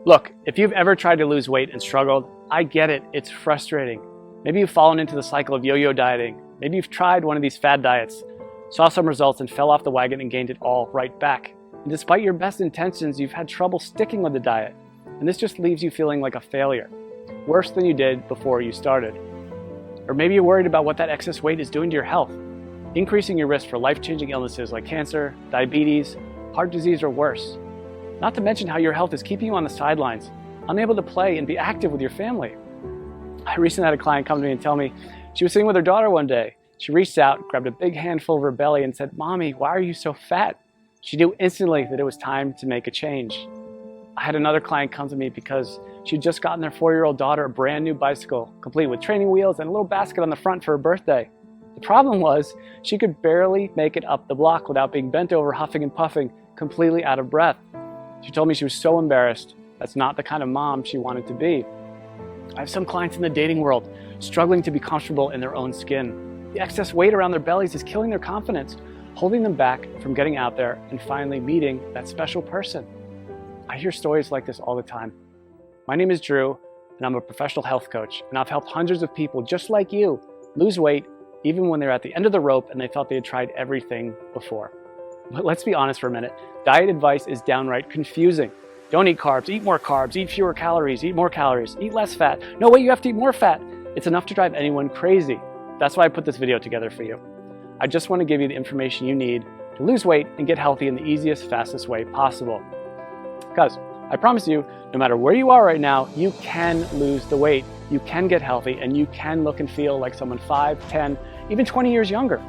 Look, if you've ever tried to lose weight and struggled, I get it, it's frustrating. Maybe you've fallen into the cycle of yo-yo dieting. Maybe you've tried one of these fad diets, saw some results and fell off the wagon and gained it all right back. And despite your best intentions, you've had trouble sticking with the diet. And this just leaves you feeling like a failure, worse than you did before you started. Or maybe you're worried about what that excess weight is doing to your health, increasing your risk for life-changing illnesses like cancer, diabetes, heart disease, or worse. Not to mention how your health is keeping you on the sidelines, unable to play and be active with your family. I recently had a client come to me and tell me she was sitting with her daughter one day. She reached out, grabbed a big handful of her belly and said, "Mommy, why are you so fat?" She knew instantly that it was time to make a change. I had another client come to me because she'd just gotten their 4-year-old daughter a brand new bicycle, complete with training wheels and a little basket on the front for her birthday. The problem was she could barely make it up the block without being bent over, huffing and puffing, completely out of breath. She told me she was so embarrassed. That's not the kind of mom she wanted to be. I have some clients in the dating world struggling to be comfortable in their own skin. The excess weight around their bellies is killing their confidence, holding them back from getting out there and finally meeting that special person. I hear stories like this all the time. My name is Drew, and I'm a professional health coach, and I've helped hundreds of people just like you lose weight even when they're at the end of the rope and they felt they had tried everything before. But let's be honest for a minute. Diet advice is downright confusing. Don't eat carbs, eat more carbs, eat fewer calories, eat more calories, eat less fat. No, wait, you have to eat more fat. It's enough to drive anyone crazy. That's why I put this video together for you. I just want to give you the information you need to lose weight and get healthy in the easiest, fastest way possible. Because I promise you, no matter where you are right now, you can lose the weight, you can get healthy, and you can look and feel like someone 5, 10, even 20 years younger.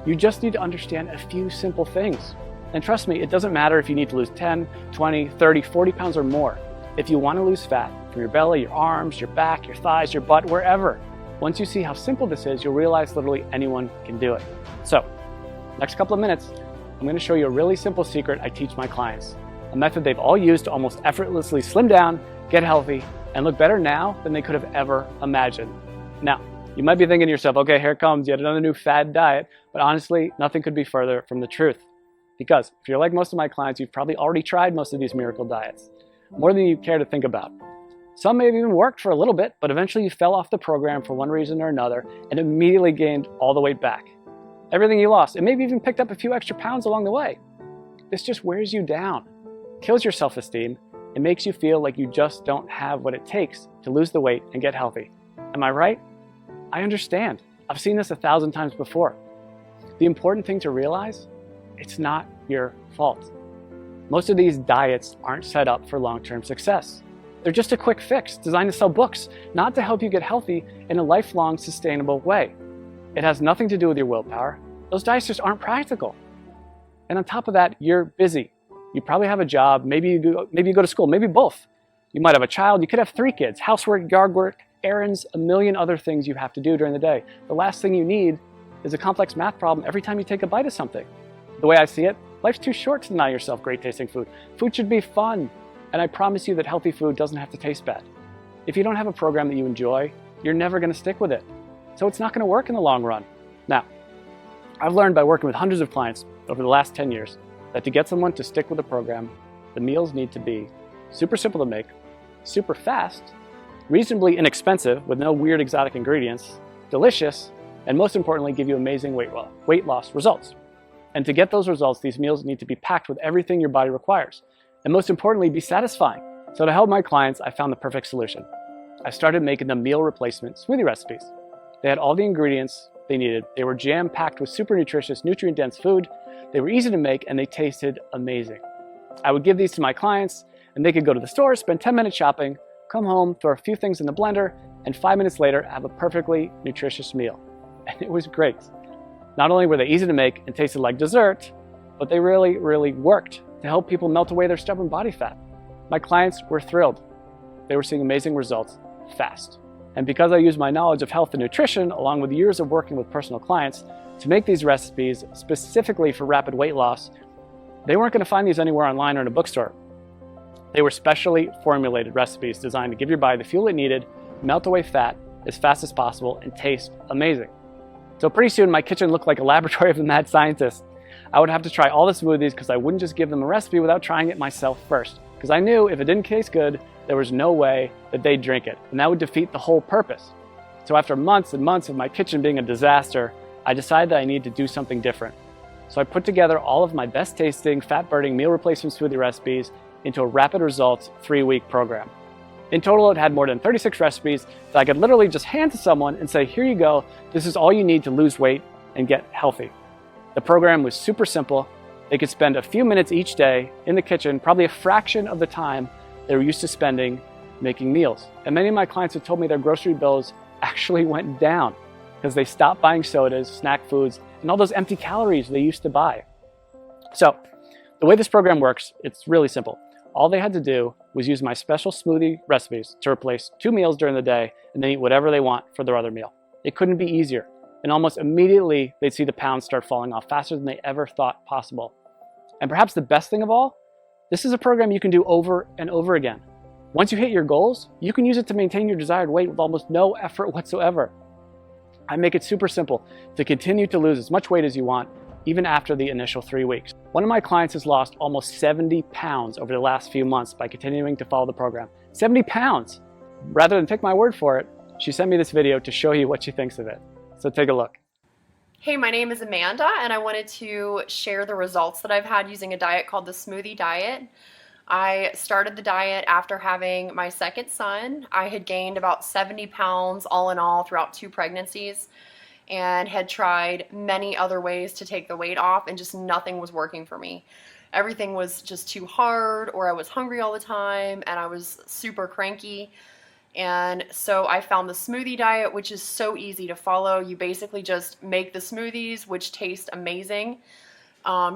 You just need to understand a few simple things. And trust me, it doesn't matter if you need to lose 10, 20, 30, 40 pounds or more. If you want to lose fat from your belly, your arms, your back, your thighs, your butt, wherever, once you see how simple this is, you'll realize literally anyone can do it. So, next couple of minutes, I'm going to show you a really simple secret I teach my clients. A method they've all used to almost effortlessly slim down, get healthy, and look better now than they could have ever imagined. Now, you might be thinking to yourself, okay, here comes yet another new fad diet, but honestly, nothing could be further from the truth. Because if you're like most of my clients, you've probably already tried most of these miracle diets, more than you care to think about. Some may have even worked for a little bit, but eventually you fell off the program for one reason or another and immediately gained all the weight back. Everything you lost, and maybe even picked up a few extra pounds along the way. This just wears you down, kills your self-esteem, and makes you feel like you just don't have what it takes to lose the weight and get healthy. Am I right? I understand. I've seen this 1,000 times before. The important thing to realize, it's not your fault. Most of these diets aren't set up for long-term success. They're just a quick fix designed to sell books, not to help you get healthy in a lifelong, sustainable way. It has nothing to do with your willpower. Those diets just aren't practical. And on top of that, you're busy. You probably have a job, maybe you go to school, maybe both. You might have a child, you could have 3 kids, housework, yard work, errands, a million other things you have to do during the day. The last thing you need is a complex math problem every time you take a bite of something. The way I see it, life's too short to deny yourself great tasting food. Food should be fun, and I promise you that healthy food doesn't have to taste bad. If you don't have a program that you enjoy, you're never going to stick with it. So it's not going to work in the long run. Now, I've learned by working with hundreds of clients over the last 10 years that to get someone to stick with a program, the meals need to be super simple to make, super fast, reasonably inexpensive with no weird exotic ingredients, delicious, and most importantly, give you amazing weight loss results. And to get those results, these meals need to be packed with everything your body requires. And most importantly, be satisfying. So to help my clients, I found the perfect solution. I started making them meal replacement smoothie recipes. They had all the ingredients they needed. They were jam-packed with super nutritious, nutrient-dense food. They were easy to make, and they tasted amazing. I would give these to my clients, and they could go to the store, spend 10 minutes shopping, come home, throw a few things in the blender, and 5 minutes later, have a perfectly nutritious meal. And it was great. Not only were they easy to make and tasted like dessert, but they really, really worked to help people melt away their stubborn body fat. My clients were thrilled. They were seeing amazing results fast. And because I used my knowledge of health and nutrition, along with years of working with personal clients, to make these recipes specifically for rapid weight loss, they weren't going to find these anywhere online or in a bookstore. They were specially formulated recipes designed to give your body the fuel it needed, melt away fat as fast as possible, and taste amazing. So pretty soon my kitchen looked like a laboratory of a mad scientist. I would have to try all the smoothies because I wouldn't just give them a recipe without trying it myself first. because I knew if it didn't taste good, there was no way that they'd drink it, and that would defeat the whole purpose. So after months and months of my kitchen being a disaster, I decided that I needed to do something different. So I put together all of my best tasting, fat-burning meal replacement smoothie recipes into a rapid results 3-week program. In total, it had more than 36 recipes that I could literally just hand to someone and say, here you go, this is all you need to lose weight and get healthy. The program was super simple. They could spend a few minutes each day in the kitchen, probably a fraction of the time they were used to spending making meals. And many of my clients have told me their grocery bills actually went down because they stopped buying sodas, snack foods, and all those empty calories they used to buy. So the way this program works, it's really simple. All they had to do was use my special smoothie recipes to replace 2 meals during the day and then eat whatever they want for their other meal. It couldn't be easier. And almost immediately, they'd see the pounds start falling off faster than they ever thought possible. And perhaps the best thing of all, this is a program you can do over and over again. Once you hit your goals, you can use it to maintain your desired weight with almost no effort whatsoever. I make it super simple to continue to lose as much weight as you want, even after the initial 3 weeks. One of my clients has lost almost 70 pounds over the last few months by continuing to follow the program. 70 pounds! Rather than take my word for it, she sent me this video to show you what she thinks of it. So take a look. Hey, my name is Amanda, and I wanted to share the results that I've had using a diet called the Smoothie Diet. I started the diet after having my second son. I had gained about 70 pounds all in all throughout 2 pregnancies and had tried many other ways to take the weight off, and just nothing was working for me. Everything was just too hard, or I was hungry all the time, and I was super cranky. And so I found the Smoothie Diet, which is so easy to follow. You basically just make the smoothies, which taste amazing.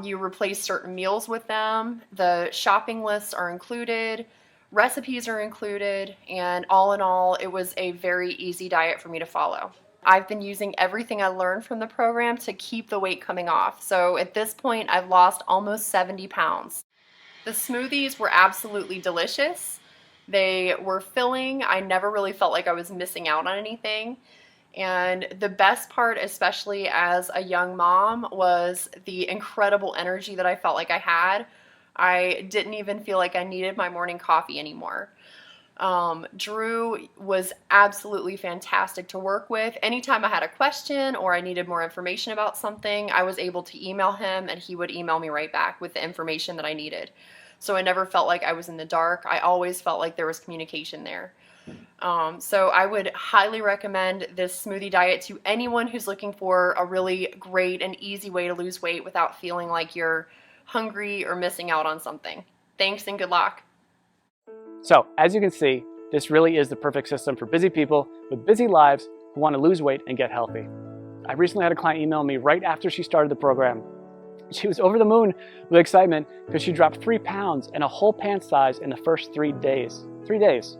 You replace certain meals with them. The shopping lists are included. Recipes are included. And all in all, it was a very easy diet for me to follow. I've been using everything I learned from the program to keep the weight coming off. So at this point, I've lost almost 70 pounds. The smoothies were absolutely delicious. They were filling. I never really felt like I was missing out on anything. And the best part, especially as a young mom, was the incredible energy that I felt like I had. I didn't even feel like I needed my morning coffee anymore. Drew was absolutely fantastic to work with. Anytime I had a question or I needed more information about something, I was able to email him and he would email me right back with the information that I needed. So I never felt like I was in the dark. I always felt like there was communication there. So I would highly recommend this smoothie diet to anyone who's looking for a really great and easy way to lose weight without feeling like you're hungry or missing out on something. Thanks and good luck. So as you can see, this really is the perfect system for busy people with busy lives who want to lose weight and get healthy. I recently had a client email me right after she started the program. She was over the moon with excitement because she dropped 3 pounds and a whole pant size in the first 3 days. 3 days.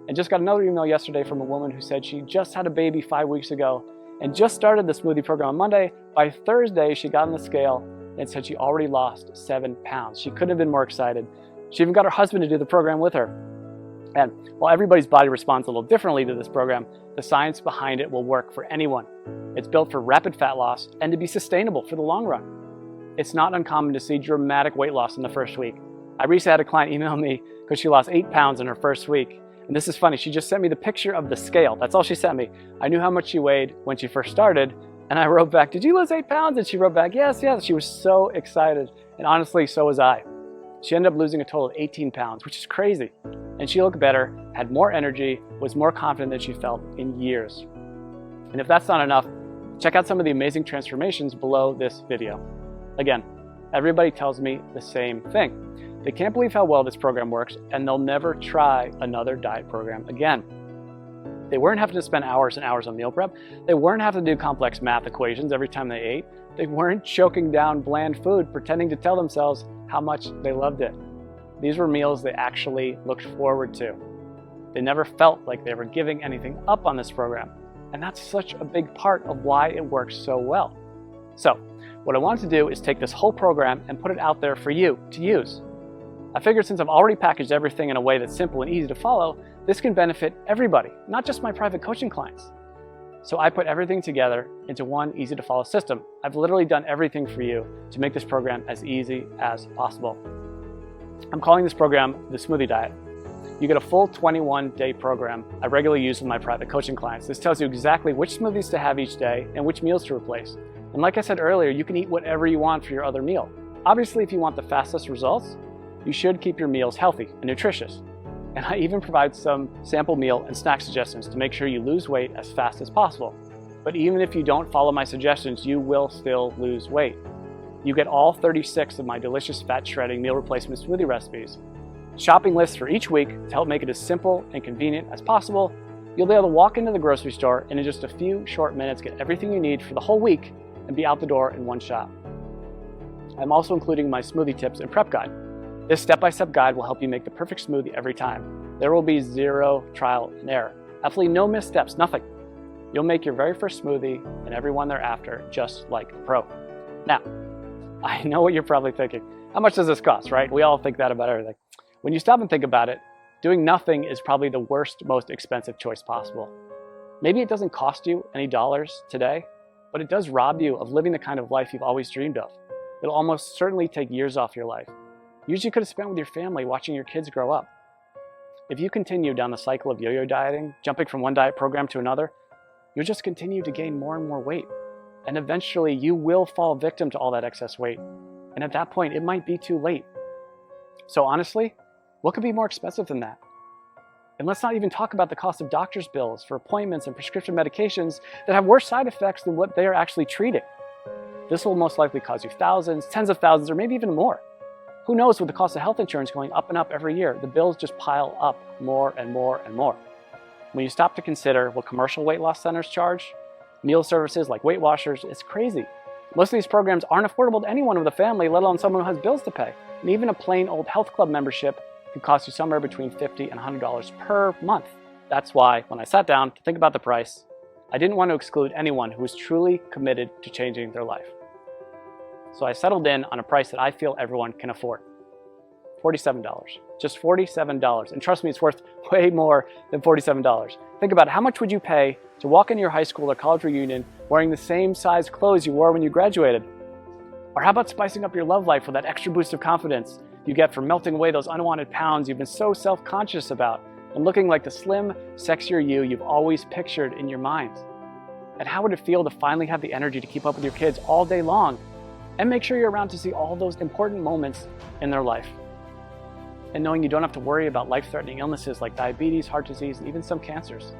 And just got another email yesterday from a woman who said she just had a baby 5 weeks ago and just started the smoothie program on Monday. By Thursday, she got on the scale and said she already lost 7 pounds. She couldn't have been more excited. She even got her husband to do the program with her. And while everybody's body responds a little differently to this program, the science behind it will work for anyone. It's built for rapid fat loss and to be sustainable for the long run. It's not uncommon to see dramatic weight loss in the first week. I recently had a client email me because she lost 8 pounds in her first week. And this is funny, she just sent me the picture of the scale. That's all she sent me. I knew how much she weighed when she first started, and I wrote back, "Did you lose 8 pounds?" And she wrote back, "Yes, yes." She was so excited, and honestly, so was I. She ended up losing a total of 18 pounds, which is crazy. And she looked better, had more energy, was more confident than she felt in years. And if that's not enough, check out some of the amazing transformations below this video. Again, everybody tells me the same thing. They can't believe how well this program works, and they'll never try another diet program again. They weren't having to spend hours and hours on meal prep. They weren't having to do complex math equations every time they ate. They weren't choking down bland food, pretending to tell themselves how much they loved it. These were meals they actually looked forward to. They never felt like they were giving anything up on this program. And that's such a big part of why it works so well. So, what I wanted to do is take this whole program and put it out there for you to use. I figured since I've already packaged everything in a way that's simple and easy to follow, this can benefit everybody, not just my private coaching clients. So I put everything together into one easy to follow system. I've literally done everything for you to make this program as easy as possible. I'm calling this program the Smoothie Diet. You get a full 21-day program I regularly use with my private coaching clients. This tells you exactly which smoothies to have each day and which meals to replace. And like I said earlier, you can eat whatever you want for your other meal. Obviously, if you want the fastest results, you should keep your meals healthy and nutritious. And I even provide some sample meal and snack suggestions to make sure you lose weight as fast as possible. But even if you don't follow my suggestions, you will still lose weight. You get all 36 of my delicious fat shredding meal replacement smoothie recipes, shopping lists for each week to help make it as simple and convenient as possible. You'll be able to walk into the grocery store and in just a few short minutes get everything you need for the whole week and be out the door in one shot. I'm also including my smoothie tips and prep guide. This step-by-step guide will help you make the perfect smoothie every time. There will be zero trial and error. Absolutely no missteps, nothing. You'll make your very first smoothie and every one thereafter just like a pro. Now, I know what you're probably thinking. How much does this cost, right? We all think that about everything. When you stop and think about it, doing nothing is probably the worst, most expensive choice possible. Maybe it doesn't cost you any dollars today, but it does rob you of living the kind of life you've always dreamed of. It'll almost certainly take years off your life. Years you could have spent with your family watching your kids grow up. If you continue down the cycle of yo-yo dieting, jumping from one diet program to another, you'll just continue to gain more and more weight. And eventually you will fall victim to all that excess weight. And at that point, it might be too late. So honestly, what could be more expensive than that? And let's not even talk about the cost of doctor's bills for appointments and prescription medications that have worse side effects than what they are actually treating. This will most likely cost you thousands, tens of thousands, or maybe even more. Who knows, with the cost of health insurance going up and up every year, the bills just pile up more and more and more. When you stop to consider what commercial weight loss centers charge, meal services like Weight Watchers, it's crazy. Most of these programs aren't affordable to anyone with a family, let alone someone who has bills to pay. And even a plain old health club membership can cost you somewhere between $50 and $100 per month. That's why, when I sat down to think about the price, I didn't want to exclude anyone who was truly committed to changing their life. So I settled in on a price that I feel everyone can afford. $47. Just $47. And trust me, it's worth way more than $47. Think about it. How much would you pay to walk into your high school or college reunion wearing the same size clothes you wore when you graduated? Or how about spicing up your love life with that extra boost of confidence you get from melting away those unwanted pounds you've been so self-conscious about and looking like the slim, sexier you you've always pictured in your mind? And how would it feel to finally have the energy to keep up with your kids all day long and make sure you're around to see all those important moments in their life? And knowing you don't have to worry about life-threatening illnesses like diabetes, heart disease, and even some cancers.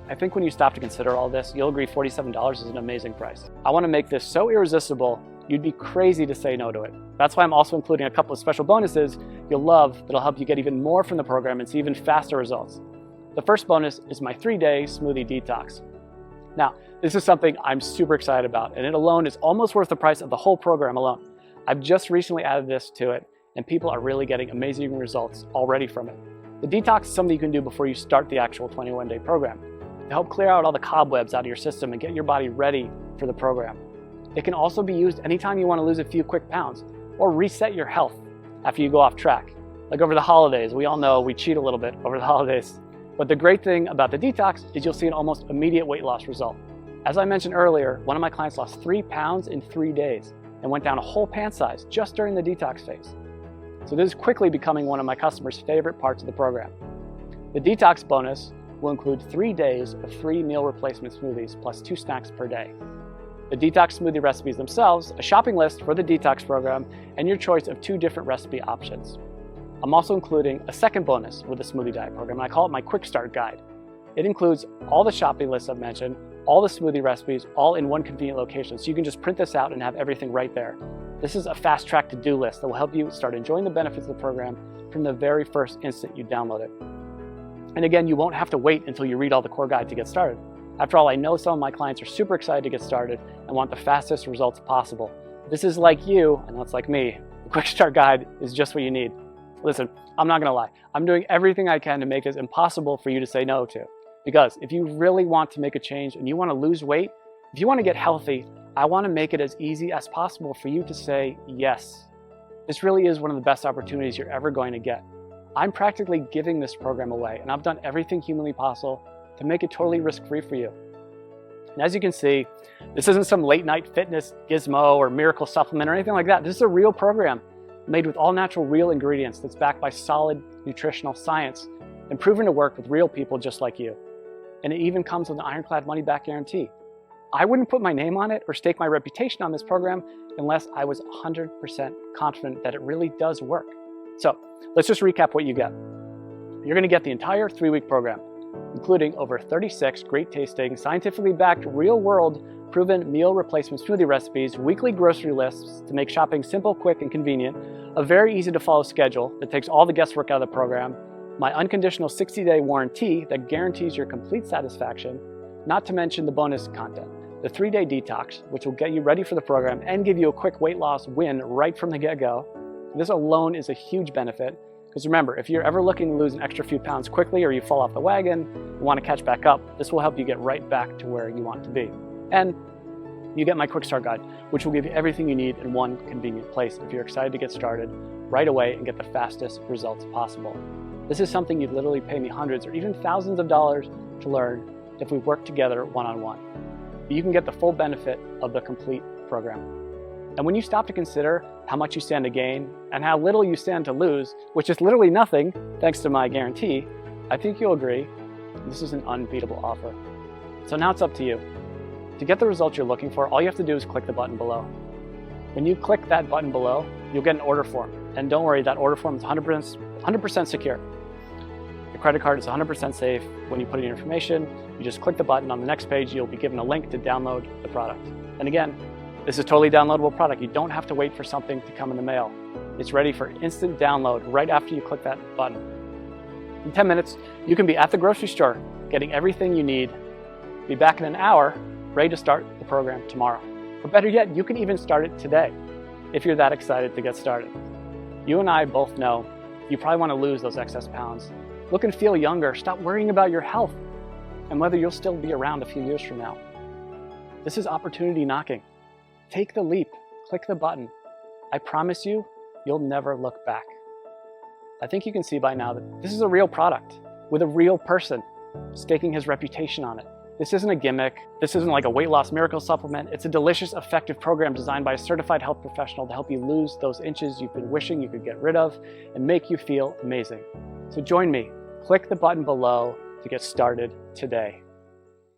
I think when you stop to consider all this, you'll agree $47 is an amazing price. I want to make this so irresistible, you'd be crazy to say no to it. That's why I'm also including a couple of special bonuses you'll love that'll help you get even more from the program and see even faster results. The first bonus is my 3-day smoothie detox. Now, this is something I'm super excited about, and it alone is almost worth the price of the whole program alone. I've just recently added this to it, and people are really getting amazing results already from it. The detox is something you can do before you start the actual 21-day program to help clear out all the cobwebs out of your system and get your body ready for the program. It can also be used anytime you want to lose a few quick pounds or reset your health after you go off track. Like over the holidays, we all know we cheat a little bit over the holidays. But the great thing about the detox is you'll see an almost immediate weight loss result. As I mentioned earlier, one of my clients lost 3 pounds in 3 days and went down a whole pant size just during the detox phase. So this is quickly becoming one of my customers' favorite parts of the program. The detox bonus will include 3 days of free meal replacement smoothies plus 2 snacks per day. The detox smoothie recipes themselves, a shopping list for the detox program, and your choice of 2 different recipe options. I'm also including a second bonus with the Smoothie Diet program, and I call it my Quick Start Guide. It includes all the shopping lists I've mentioned, all the smoothie recipes, all in one convenient location, so you can just print this out and have everything right there. This is a fast-track to-do list that will help you start enjoying the benefits of the program from the very first instant you download it. And again, you won't have to wait until you read all the core guide to get started. After all, I know some of my clients are super excited to get started and want the fastest results possible. If this is like you, and that's like me, the Quick Start Guide is just what you need. Listen, I'm not gonna lie. I'm doing everything I can to make this impossible for you to say no to. Because if you really want to make a change and you wanna lose weight, if you wanna get healthy, I wanna make it as easy as possible for you to say yes. This really is one of the best opportunities you're ever going to get. I'm practically giving this program away, and I've done everything humanly possible to make it totally risk-free for you. And as you can see, this isn't some late-night fitness gizmo or miracle supplement or anything like that. This is a real program made with all natural real ingredients that's backed by solid nutritional science and proven to work with real people just like you. And it even comes with an ironclad money-back guarantee. I wouldn't put my name on it or stake my reputation on this program unless I was 100% confident that it really does work. So let's just recap what you get. You're going to get the entire 3-week program, including over 36 great tasting, scientifically backed, real-world proven meal replacement smoothie recipes, weekly grocery lists to make shopping simple, quick, and convenient, a very easy to follow schedule that takes all the guesswork out of the program, my unconditional 60-day warranty that guarantees your complete satisfaction, not to mention the bonus content, the 3-day detox, which will get you ready for the program and give you a quick weight loss win right from the get-go. This alone is a huge benefit, because remember, if you're ever looking to lose an extra few pounds quickly or you fall off the wagon and want to catch back up, this will help you get right back to where you want to be. And you get my quick start guide, which will give you everything you need in one convenient place if you're excited to get started right away and get the fastest results possible. This is something you'd literally pay me hundreds or even thousands of dollars to learn if we work together one-on-one. But you can get the full benefit of the complete program. And when you stop to consider how much you stand to gain and how little you stand to lose, which is literally nothing thanks to my guarantee, I think you'll agree this is an unbeatable offer. So now it's up to you. To get the results you're looking for, all you have to do is click the button below. When you click that button below, you'll get an order form. And don't worry, that order form is 100% secure. Your credit card is 100% safe. When you put in your information, you just click the button. On the next page, you'll be given a link to download the product. And again, this is a totally downloadable product. You don't have to wait for something to come in the mail. It's ready for instant download right after you click that button. In 10 minutes, you can be at the grocery store, getting everything you need. Be back in an hour, ready to start the program tomorrow. Or better yet, you can even start it today, if you're that excited to get started. You and I both know you probably want to lose those excess pounds. Look and feel younger. Stop worrying about your health and whether you'll still be around a few years from now. This is opportunity knocking. Take the leap, click the button. I promise you, you'll never look back. I think you can see by now that this is a real product with a real person staking his reputation on it. This isn't a gimmick. This isn't like a weight loss miracle supplement. It's a delicious, effective program designed by a certified health professional to help you lose those inches you've been wishing you could get rid of and make you feel amazing. So join me. Click the button below to get started today.